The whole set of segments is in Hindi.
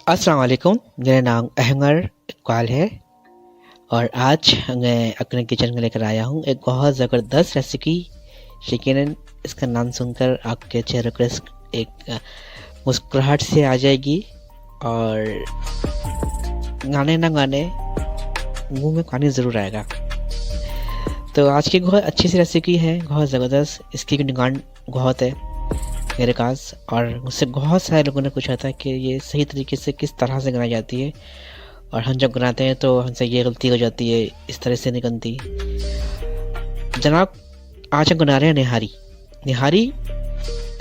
अस्सलाम वालेकुम। मेरा नाम अहमर इकबाल है और आज मैं अपने किचन में लेकर आया हूँ एक बहुत ज़बरदस्त रेसिपी। यकीनन इसका नाम सुनकर आपके चेहरे पर एक मुस्कुराहट से आ जाएगी और गाने ना गाने मुंह में पानी ज़रूर आएगा। तो आज की बहुत अच्छी सी रेसिपी है, बहुत ज़बरदस्त। इसकी डिमांड बहुत है मेरे पास और मुझसे बहुत सारे लोगों ने पूछा था कि ये सही तरीके से किस तरह से बनाई जाती है, और हम जब बनाते हैं तो हमसे ये गलती हो जाती है, इस तरह से नहीं बनती। जनाब, आज हम बना रहे हैं निहारी। निहारी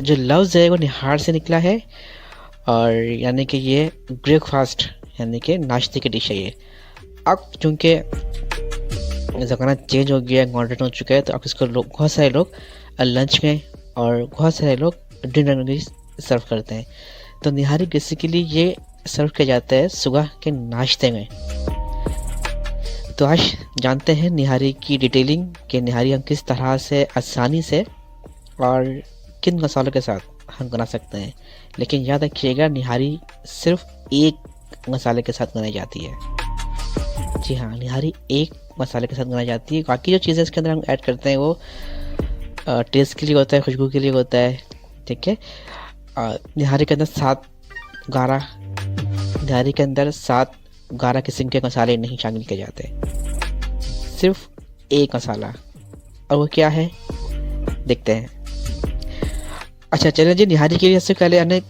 जो लफ्ज़ है वो निहार से निकला है और यानी कि ये ब्रेकफास्ट यानी कि नाश्ते की डिश है ये। अब चूँकि ज़माना चेंज हो गया, मॉडर्न हो चुका है, तो अब इसको लोग बहुत सारे लोग लंच में और बहुत सारे लोग डिनर में भी सर्व करते हैं। तो निहारी बेसिकली ये सर्व किया जाता है सुबह के नाश्ते में। तो आज जानते हैं निहारी की डिटेलिंग कि निहारी हम किस तरह से आसानी से और किन मसालों के साथ हम बना सकते हैं। लेकिन याद रखिएगा, निहारी सिर्फ एक मसाले के साथ बनाई जाती है। जी हाँ, निहारी एक मसाले के साथ बनाई जाती है। बाकी जो चीज़ें इसके अंदर हम ऐड करते हैं वो टेस्ट के लिए होता है, खुशबू के लिए होता है। ठीक है। निहारी के अंदर 7-11 किस्म के मसाले नहीं शामिल किए जाते, सिर्फ एक मसाला। और वो क्या है, देखते हैं। अच्छा चलिए जी, निहारी के लिए सबसे पहले हमें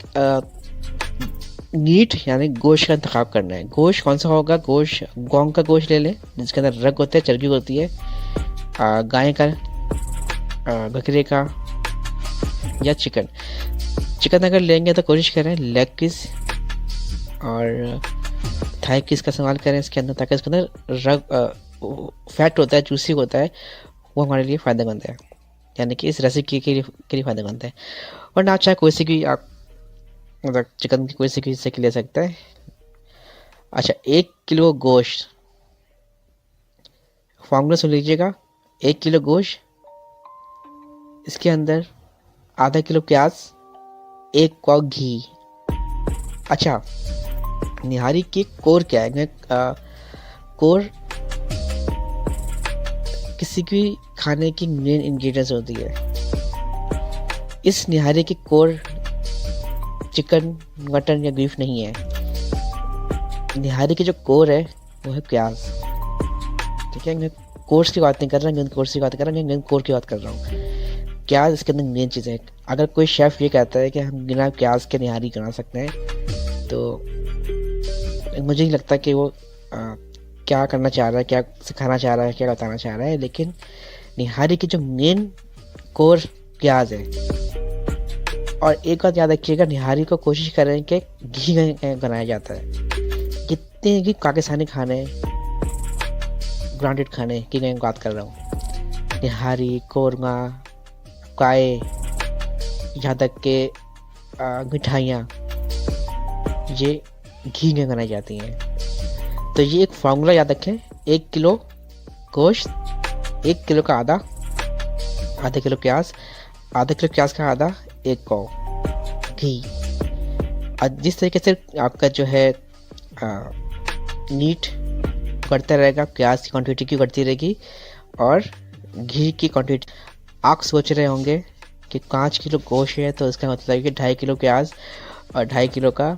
मीट यानी गोश्त का इंतखाब करना है। गोश्त कौन सा होगा? गोश्त गौं का गोश्त ले लें जिसके अंदर रग होते हैं, चर्बी होती है। गाय का, बकरे का या चिकन अगर लेंगे तो कोशिश करें लेग पीस और थाई पीस का इस्तेमाल करें इसके अंदर, ताकि इसके अंदर फैट होता है, जूसी होता है, वो हमारे लिए फ़ायदेमंद है, यानी कि इस रेसिपी के लिए फ़ायदेमंद है। और ना चाहे कोई सी भी आप मतलब चिकन की कोई सी भी से ले सकते हैं। अच्छा, 1 किलो गोश्त, फॉर्मूला सुन लीजिएगा। 1 किलो गोश्त, इसके अंदर आधा किलो प्याज, 1 पाव घी। अच्छा, निहारी की कोर क्या है? कोर किसी भी खाने की मेन इंग्रेडिएंट्स होती है। इस निहारी की कोर चिकन, मटन या बीफ नहीं है। निहारी की जो कोर है वो है प्याज। ठीक है, मैं कोर्स की बात नहीं कर रहा, मैं कोर्स की बात कर रहा हूँ, मैं कोर की बात कर रहा हूँ। प्याज इसके अंदर मेन चीज़ है। अगर कोई शेफ़ ये कहता है कि हम बिना प्याज के निहारी बना सकते हैं, तो मुझे नहीं लगता कि वो क्या करना चाह रहा है, क्या सिखाना चाह रहा है, क्या बताना चाह रहा है। लेकिन निहारी की जो मेन कोर प्याज है। और एक बात याद रखिएगा, निहारी को कोशिश करें कि घी में बनाया जाता है। जितने भी पाकिस्तानी खाने, ब्रांडेड खाने की मैं बात कर रहा हूँ, निहारी, कोरमा, काय, यहाँ तक के मिठाइयाँ, ये घी में बनाई जाती हैं। तो ये एक फार्मूला याद रखें। 1 किलो गोश्त, 1 किलो का आधा किलो प्याज, आधा किलो प्याज का आधा, 1 पाव घी। जिस तरीके से आपका जो है मीट बढ़ता रहेगा, प्याज की क्वांटिटी की बढ़ती रहेगी और घी की क्वांटिटी। आप सोच रहे होंगे कि 5 किलो गोश्त है तो इसका मतलब है कि 2.5 किलो प्याज और 2.5 किलो का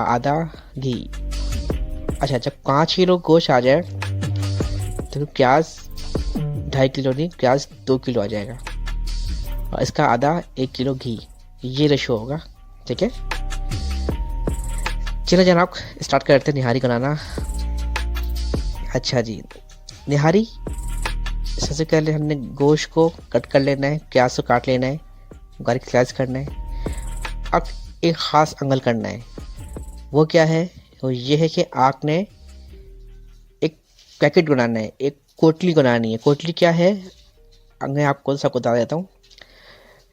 आधा घी। अच्छा, जब 5 किलो गोश्त आ जाए तो प्याज 2.5 किलो नहीं, प्याज 2 किलो आ जाएगा और इसका आधा 1 किलो घी, ये रेशो होगा। ठीक है, चलो जनाब स्टार्ट करते हैं निहारी बनाना। अच्छा जी, निहारी सबसे पहले हमने गोश्त को कट कर लेना है, प्याज को काट लेना है, बारीक स्लाइस करना है। अब एक ख़ास अंगल करना है। वो क्या है? वो ये है कि आपने एक पैकेट बनाना है, एक कोटली बनानी है। कोटली क्या है, मैं आपको सबको बता देता हूँ,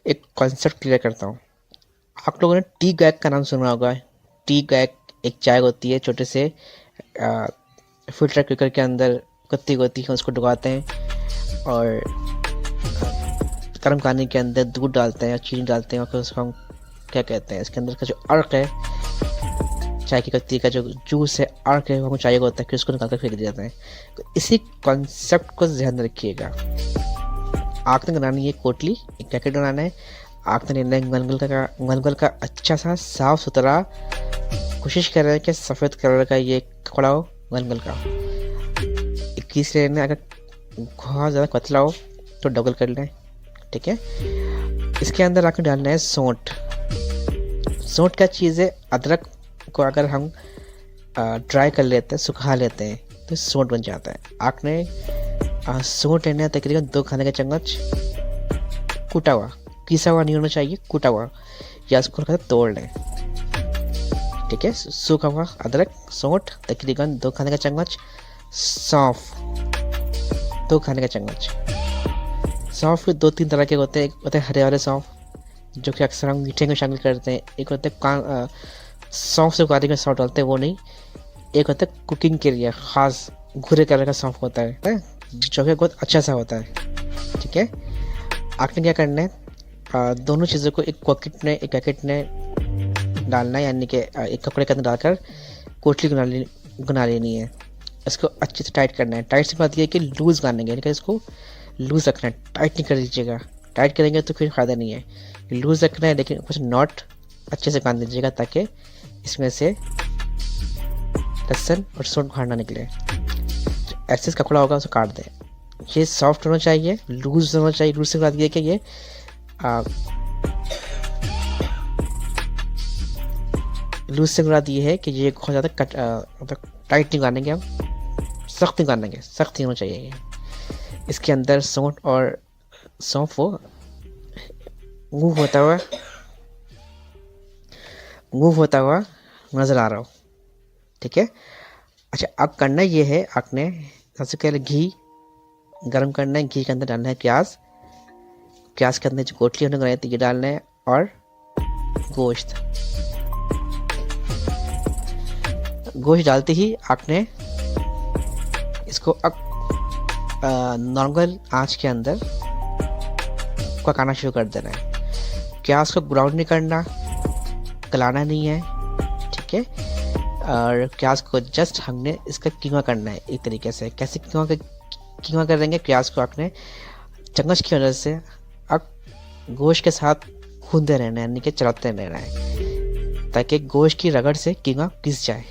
एक कॉन्सेप्ट क्लियर करता हूँ। आप लोगों ने टी बैग का नाम सुना होगा। टी बैग एक चाय होती है, छोटे से फिल्टर कुकर के अंदर पत्ती होती है, उसको डुबाते हैं और गर्म पानी के अंदर दूध डालते हैं और चीनी डालते हैं और फिर उसको हम क्या कहते हैं, इसके अंदर का जो अर्क है, चाय की पत्ती का जो जूस है अर्क है वो चाय का होता है, फिर उसको निकाल कर फेंक दिया जाता है। तो इसी कॉन्सेप्ट को ध्यान में रखिएगा। आपने बनानी है कोटली, एक पैकेट बनाना है। आपने लेना है गलगल का अच्छा सा साफ सुथरा, कोशिश कर रहे हैं कि सफ़ेद कलर का ये कपड़ा हो गलगल का। 21 लेना है, अगर बहुत ज़्यादा पतला हो तो डबल कर लें, ठीक है। इसके अंदर आपको डालना है सौंठ। सौंठ क्या चीज़ है, अदरक को अगर हम ड्राई कर लेते हैं, सुखा लेते हैं तो सौंठ बन जाता है। आपने सौंठ लेना है तकरीबन 2 खाने का चम्मच, कूटा हुआ, पीसा हुआ नहीं होना चाहिए, कूटा हुआ, या उसको तोड़ लें, ठीक है। सूखा हुआ अदरक, सौंठ तकरीबन 2 खाने का चम्मच, सौंफ 2 खाने का चम्मच। सौंफ के 2-3 तरह के होते हैं, एक होते हैं हरे वाले सौंफ जो कि अक्सर हम मीठे में शामिल करते हैं, एक होते हैं सौंफ से उगाने में सौंफ डालते हैं वो नहीं, एक होता है कुकिंग के लिए ख़ास भूरे कलर का सौंफ होता है जो कि बहुत अच्छा सा होता है, ठीक है। आपने क्या करना है, दोनों चीज़ों को एक पैकेट में डालना है, यानी कि एक कपड़े के अंदर डालकर कोटली गुना लेनी है। इसको अच्छे से टाइट करना है। टाइट से बात यह है कि लूज़ गानेंगे, यानी कि इसको लूज़ रखना है, टाइट नहीं कर दीजिएगा। टाइट करेंगे तो फिर फ़ायदा नहीं है, लूज़ रखना है, लेकिन कुछ नॉट अच्छे से बांध दीजिएगा ताकि इसमें से लहसुन और सौंठ बाहर ना निकले। एक्सेस कपड़ा होगा उसे काट दें। ये सॉफ्ट होना चाहिए, लूज़ होना चाहिए। लूज़ से बात यह कि ये लूज़ से मुराद ये है कि ये बहुत ज़्यादा मतलब टाइट नहीं गानेंगे हम, सख्त नहीं गानेंगे, सख्त नहीं होना चाहिए ये। इसके अंदर सौंठ और सौंफ वो मूव होता हुआ नज़र आ रहा हो, ठीक है। अच्छा, अब करना ये है, आपने सबसे पहले घी गरम करना है। घी के अंदर डालना है प्याज के अंदर जो कोटली हमने बनाई थी ये डालना है, और गोश्त डालते ही आपने इसको नॉर्मल आंच के अंदर पकाना शुरू कर देना है। प्याज को ब्राउन नहीं करना, गलाना नहीं है, ठीक है। और प्याज को जस्ट हमने इसका कीमा करना है एक तरीके से। कैसे कीमा कर देंगे, प्याज को आपने चम्मच की मदद से अब गोश्त के साथ भूनते रहना है, यानी कि चलाते रहना है ताकि गोश्त की रगड़ से कीमा पिस जाए,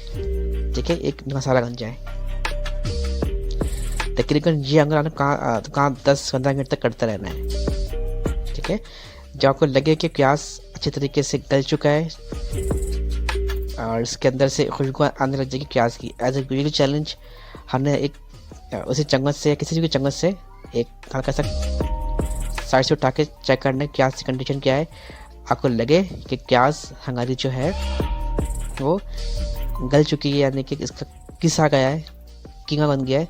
ठीक है, एक मसाला बन जाए। तकरीबन ये अगर कहाँ 10-15 मिनट तक करते रहना है, ठीक है। जब आपको लगे कि प्याज अच्छे तरीके से गल चुका है और इसके अंदर से खुशबू आने लग जाएगी प्याज की, एज ए वीडियो चैलेंज हमने एक उसी चम्मच से या किसी भी चम्मच से एक हल्का सा साइड से उठा के चेक करना है प्याज की कंडीशन क्या है। आपको लगे कि प्याज हमारी जो है वो गल चुकी है, यानी कि इसका किसा गया है, कीमा बन गया है,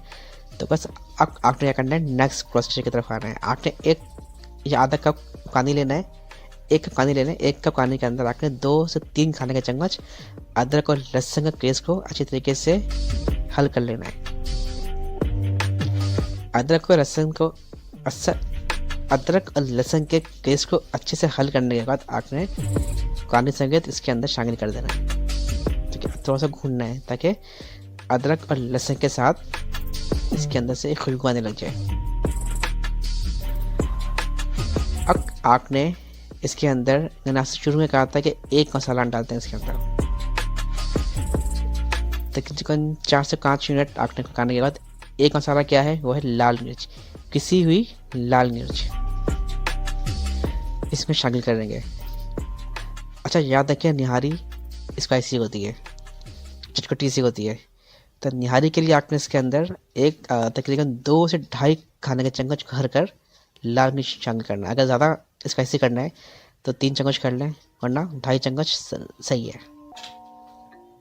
तो बस आपने क्या करना है, नेक्स्ट प्रोसीजर की तरफ आना है। आपने एक या आधा कप पानी लेना है, 1 कप पानी लेना है। 1 कप पानी के अंदर आपने 2 से 3 खाने का चम्मच अदरक और लहसुन का पेस्ट को अच्छी तरीके से हल कर लेना है। अदरक और लहसुन के पेस्ट को अच्छे से हल करने के बाद आपने पानी संगत इसके अंदर शामिल कर देना है, ठीक है। थोड़ा सा भूनना है ताकि अदरक और लहसुन के साथ इसके अंदर से खुशबू आने लग जाए। अब आपने इसके अंदर, मैंने आपसे शुरू में कहा था कि एक मसाला डालते हैं इसके अंदर। तकरीबन 4 से 5 मिनट आपने पकाने के बाद एक मसाला क्या है, वो है लाल मिर्च, पिसी हुई लाल मिर्च इसमें शामिल करेंगे। अच्छा, याद रखिए निहारी स्पाइसी होती है, चटपटी सी होती है, तो निहारी के लिए आपने इसके अंदर एक तकरीबन 2 से 2.5 खाने के चम्मच भर कर लाल मिर्च शामिल करना है। अगर ज़्यादा स्पाइसी करना है तो 3 चम्मच कर लें, वरना 2.5 चम्मच सही है,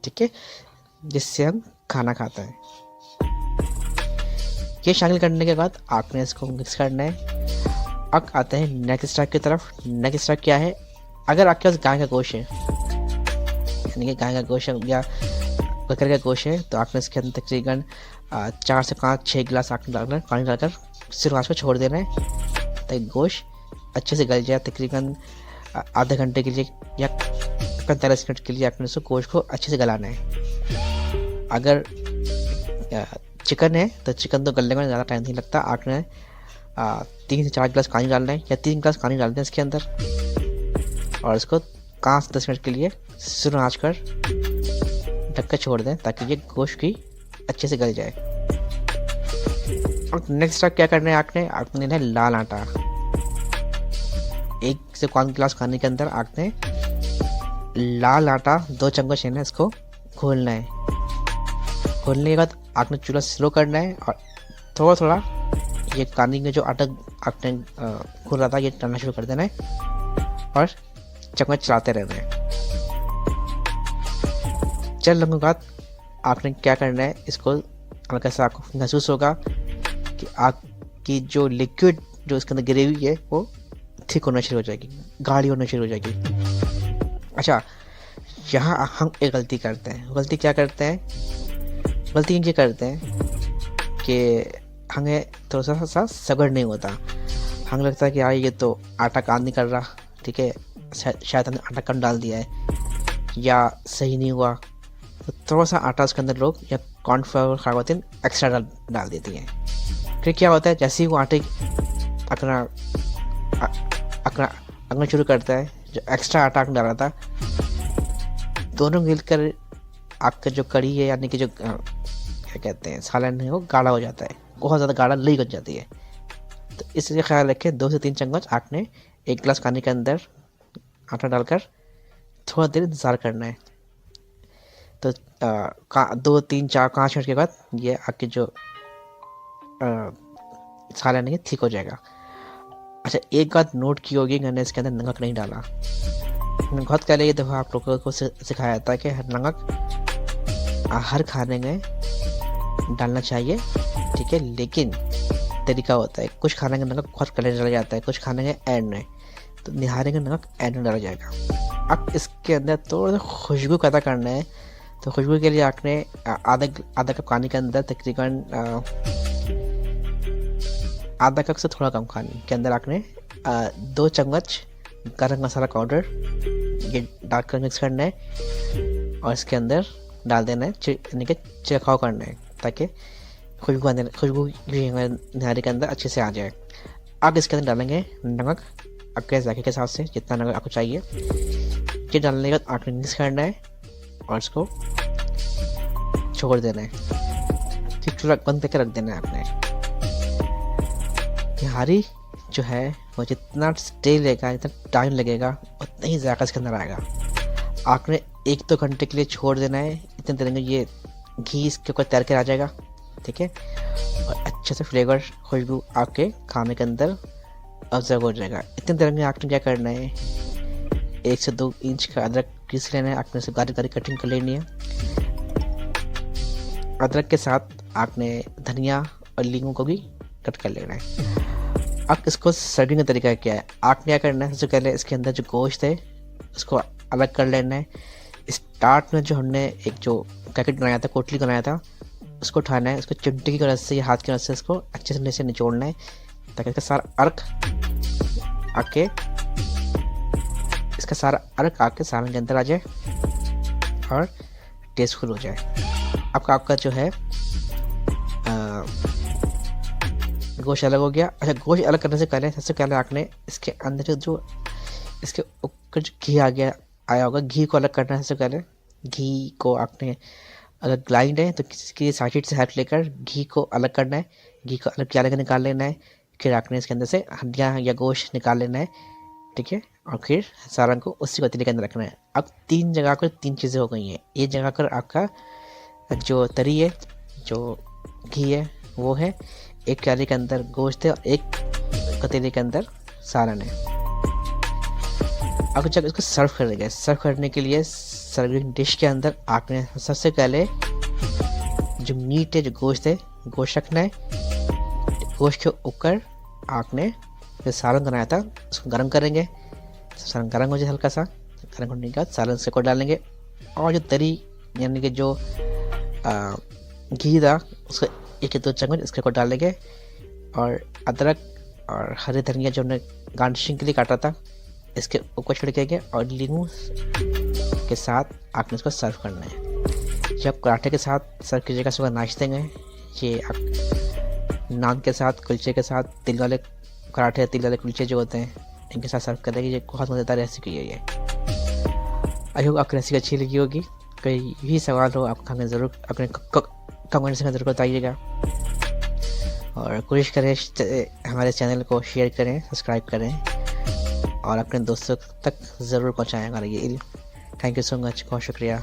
ठीक है, जिससे हम खाना खाता है। ये शामिल करने के बाद आपने इसको मिक्स करना है। अब आते हैं नेक्स्ट स्टेप की तरफ। नेक्स्ट स्टेप क्या है, अगर आपके पास गाय का गोश्त है, यानी कि गाय का गोश्त या बकरे का गोश्त है, तो आपने इसके अंदर तकरीबन 4 से 5-6 गिलास आपने डालकर पानी डालकर सिर्फ आँच पर छोड़ देना है ताकि गोश्त अच्छे से गल जाए। तकरीबन आधे घंटे के लिए या 45 मिनट के लिए आपने उसको गोश्त को अच्छे से गलाना है। अगर चिकन है तो चिकन तो गलने में ज़्यादा टाइम नहीं लगता। आपने 3 से 4 गिलास पानी डालना है या 3 गिलास पानी डालना है इसके अंदर, और इसको 5 से 10 मिनट के लिए स्लो आंच कर ढक कर छोड़ दें ताकि ये गोश्त की अच्छे से गल जाए। और नेक्स्ट स्टेप क्या करना है, आपने लेना है लाल आटा। 1 से 5 गिलास पानी के अंदर आपने लाल आटा 2 चम्मच लेना है, इसको घोलना है। घोलने के बाद आपने चूल्हा स्लो करना है और थोड़ा थोड़ा ये पानी में जो आटा आपने घोल रहा था ये डालना शुरू कर देना है और चम्मच चलाते रहना है। चल लगने के बाद आपने क्या करना है, इसको हल्का सा आपको महसूस होगा कि आपकी जो लिक्विड जो इसके अंदर ग्रेवी है वो थिक होना शुरू हो जाएगी, गाढ़ी होना शुरू हो जाएगी। अच्छा, यहाँ हम एक गलती करते हैं। गलती क्या करते हैं? गलती ये करते हैं कि हमें थोड़ा सा सब्र नहीं होता। हमें लगता है कि यार ये तो आटा काम नहीं कर रहा, ठीक है, शायद हमने आटा कम डाल दिया है या सही नहीं हुआ, तो थोड़ा सा आटा उसके अंदर लोग या कॉर्नफ्लावर खा होते हैं एक्स्ट्रा डाल देती हैं। फिर क्या होता है, जैसे ही वो आटे अकना शुरू करता है, जो एक्स्ट्रा आटा आपने डाला था, दोनों मिलकर आपका जो कड़ी है यानी कि जो क्या कहते हैं सालन है वो गाढ़ा हो जाता है, बहुत ज़्यादा गाढ़ा लई बन जाती है। तो इसलिए ख्याल रखें 2 से 3 चम्मच आपने 1 गिलास पानी के अंदर आटा डालकर थोड़ा देर इंतज़ार करना है। तो 2 3 4 5 मिनट के बाद ये आपके जो सालन है ठीक हो जाएगा। अच्छा, एक बात नोट की होगी, मैंने इसके अंदर नमक नहीं डाला। मैंने बहुत पहले ये दफ़ा आप लोगों को सिखाया था कि नमक हर खाने में डालना चाहिए, ठीक है, लेकिन तरीका होता है। कुछ खाने में नमक बहुत पहले डाला जाता है, कुछ खाने में एंड में, तो निहारे का नमक एंड में डाला जाएगा। अब इसके अंदर थोड़ा सा खुशबू पैदा करना है, तो खुशबू के लिए आपने आधा कप पानी के अंदर तकरीबन आधा कप से थोड़ा कम पानी के अंदर आपने 2 चम्मच गरम मसाला पाउडर ये डालकर मिक्स करना है और इसके अंदर डाल देना है, यानी कि छिड़काव करना है ताकि खुशबू निहारी के अंदर अच्छे से आ जाए। अब इसके अंदर डालेंगे नमक आपके जायके के हिसाब से, जितना नमक आपको चाहिए। ये डालने के बाद आपने मिक्स करना है और इसको छोड़ देना है, फिर चूल्हा बंद करके रख देना है आपने। निहारी जो है वो जितना स्टे लेगा, जितना टाइम लगेगा, उतना ही जायका इसके अंदर आएगा। आपने 1-2 घंटे के लिए छोड़ देना है, इतने देर में ये घी इसके ऊपर तैर कर आ जाएगा, ठीक है, और अच्छे से फ्लेवर खुशबू आपके खाने के अंदर ऑब्जर्व हो जाएगा। इतने देर में आपने क्या करना है, 1 से 2 इंच का अदरक पीस लेना है, आपने उसे बारीक बारीक कटिंग कर लेनी है। अदरक के साथ आपने धनिया और लीमू को भी कट कर लेना है। अब इसको सर्विंग का तरीका क्या है, आपने क्या करना है, सबसे पहले इसके अंदर जो गोश्त है उसको अलग कर लेना है। स्टार्ट में जो हमने एक जो पैकेट बनाया था, कोटली बनाया था, उसको उठाना है, उसको चिमटे की मदद से या हाथ की मदद से इसको अच्छे से निचोड़ना है ताकि इसका सारा अर्क आके सालन के अंदर आ जाए और टेस्टफुल हो जाए। आपका जो है गोश्त अलग हो गया। अच्छा, गोश्त अलग करने से पहले सबसे पहले आपने इसके अंदर जो इसके ऊपर जो घी आया होगा, घी को अलग करना है। सबसे पहले घी को आपने, अगर ग्लाइंड है तो किसी की साइड से हेल्प लेकर घी को अलग करना है, घी को अलग क्या निकाल लेना है। फिर आपने इसके अंदर से हड्डियाँ या गोश्त निकाल लेना है, ठीक है, और फिर सालन को उसी पतीले के अंदर रखना है। अब 3 जगह पर 3 चीज़ें हो गई हैं। एक जगह पर आपका जो तरी है, जो घी है वो है, एक प्याले के अंदर गोश्त है और एक पतीले के अंदर सालन है। अब जब इसको सर्व करेंगे, सर्व करने के लिए सर्विंग डिश के अंदर आपने सबसे पहले जो मीट है, जो गोश्त है, गोश्त रखना है। गोश्त के ऊपर आपने जो सालन बनाया था उसको गर्म करेंगे। सालन गर्म हो जाए, हल्का सा गर्म होने के बाद सालन से को डालेंगे और जो तरी यानी कि जो घी था उसको 1 या 2 चम्मच इसके ऊपर डालेंगे और अदरक और हरे धनिया जो हमने गार्निशिंग के लिए काटा था इसके ऊपर छिड़केंगे और नींबू के साथ आपने इसको सर्व करना है। जब पराठे के साथ सर्व कीजिएगा, सुबह नाश्ते में ये आप नान के साथ, कुलचे के साथ, तिल वाले पराठे, तिल वाले कुलचे जो होते हैं, इनके साथ सर्व करेंगे। ये बहुत मज़ेदार रेसिपी है ये। आई होप आपकी रेसिपी अच्छी लगी होगी। कोई भी सवाल हो आप हमें ज़रूर अपने कमेंट्स में ज़रूर बताइएगा, और कोशिश करें हमारे चैनल को शेयर करें, सब्सक्राइब करें और अपने दोस्तों तक ज़रूर पहुंचाएं हमारा ये इल्म। थैंक यू सो मच, बहुत शुक्रिया।